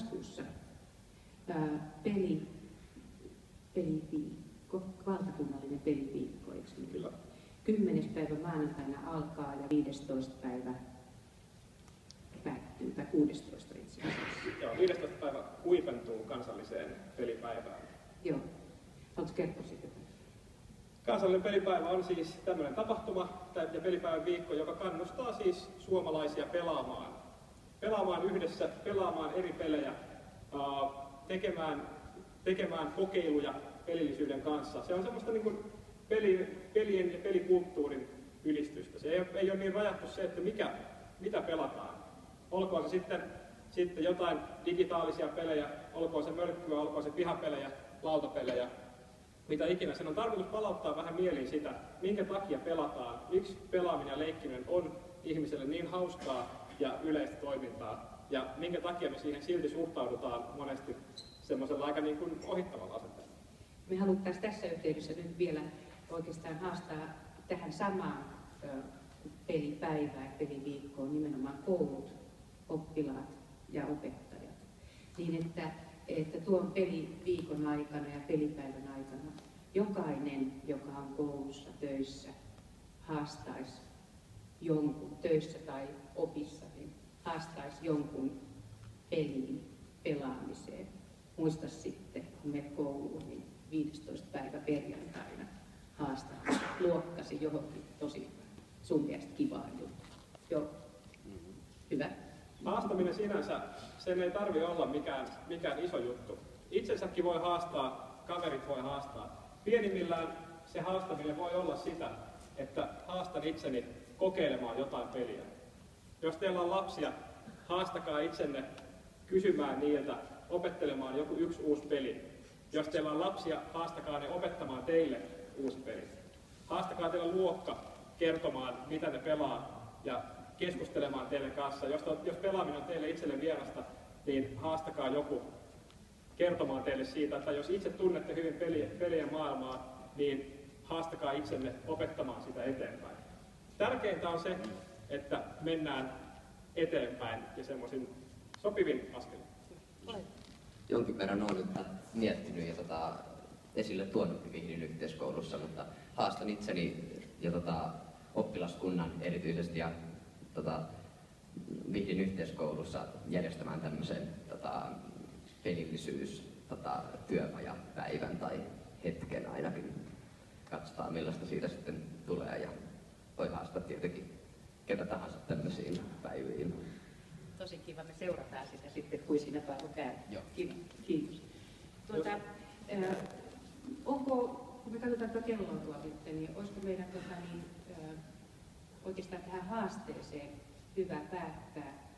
marraskuussa peliviikko, valtakunnallinen peliviikko, eikö niin? Kyllä. 10. päivä maanantaina alkaa ja 15. päivä päättyy, tai 16 itse asiassa. Joo, 15. päivä huipentuu kansalliseen pelipäivään. Joo. Haluatko kertoa siitä? Kansallinen pelipäivä on siis tämmöinen tapahtuma ja pelipäivän viikko, joka kannustaa siis suomalaisia pelaamaan yhdessä, pelaamaan eri pelejä, tekemään kokeiluja pelillisyyden kanssa. Se on semmoista niin kuin pelien ja pelikulttuurin ylistystä. Se ei ole niin rajattu se, että mitä pelataan. Olkoon se sitten jotain digitaalisia pelejä, olkoon se mörkkyä, olkoon se pihapelejä, lautapelejä, mitä ikinä. Sen on tarkoitus palauttaa vähän mieliin sitä, minkä takia pelataan, miksi pelaaminen ja leikkiminen on ihmiselle niin hauskaa ja yleistä toimintaa, ja minkä takia me siihen silti suhtaudutaan monesti semmoisella aika niin kuin ohittavalla asenteella. Me haluttaisiin tässä yhteydessä nyt vielä oikeastaan haastaa tähän samaan pelipäivään ja peliviikkoon nimenomaan koulut, oppilaat ja opettajat. Niin että tuon peliviikon aikana ja pelipäivän aikana jokainen, joka on koulussa töissä, haastaisi jonkun töissä tai opissa, niin haastaisi jonkun peliin, pelaamiseen. Muista sitten, kun menet kouluun, niin 15. päivä perjantaina haastaa luokkasi johonkin tosi sun mielestä kivaan juttuun. Joo. Hyvä. Haastaminen sinänsä, sen ei tarvitse olla mikään iso juttu. Itsensäkin voi haastaa, kaverit voi haastaa. Pienimmillään se haastaminen voi olla sitä, että haastan itseni kokeilemaan jotain peliä. Jos teillä on lapsia, haastakaa itsenne kysymään niiltä, opettelemaan yksi uusi peli. Jos teillä on lapsia, haastakaa ne opettamaan teille uusi peli. Haastakaa teillä luokka kertomaan, mitä ne pelaa ja keskustelemaan teille kanssa. Jos pelaaminen on teille itselle vierasta, niin haastakaa joku kertomaan teille siitä, että jos itse tunnette hyvin pelien maailmaa, niin haastakaa itsenne opettamaan sitä eteenpäin. Tärkeintä on se, että mennään eteenpäin ja semmoisin sopivin askelin. Jonkin verran olen miettinyt ja esille tuonut Vihdin yhteiskoulussa, mutta haastan itseni ja oppilaskunnan erityisesti ja Vihdin yhteiskoulussa järjestämään tämmöisen pelillisyys työpajapäivän tai hetken ainakin. Katsotaan millaista siitä sitten tulee ja voi haastaa tietenkin ketä tahansa tämmöisiin päiviin. Tosi kiva, me seurataan sitä sitten, kun siinä päivä käy. Joo. Kiitos. Kun me katsotaan tuota kelloa tuolla nyt, niin olisiko meidän oikeastaan tähän haasteeseen hyvä päättää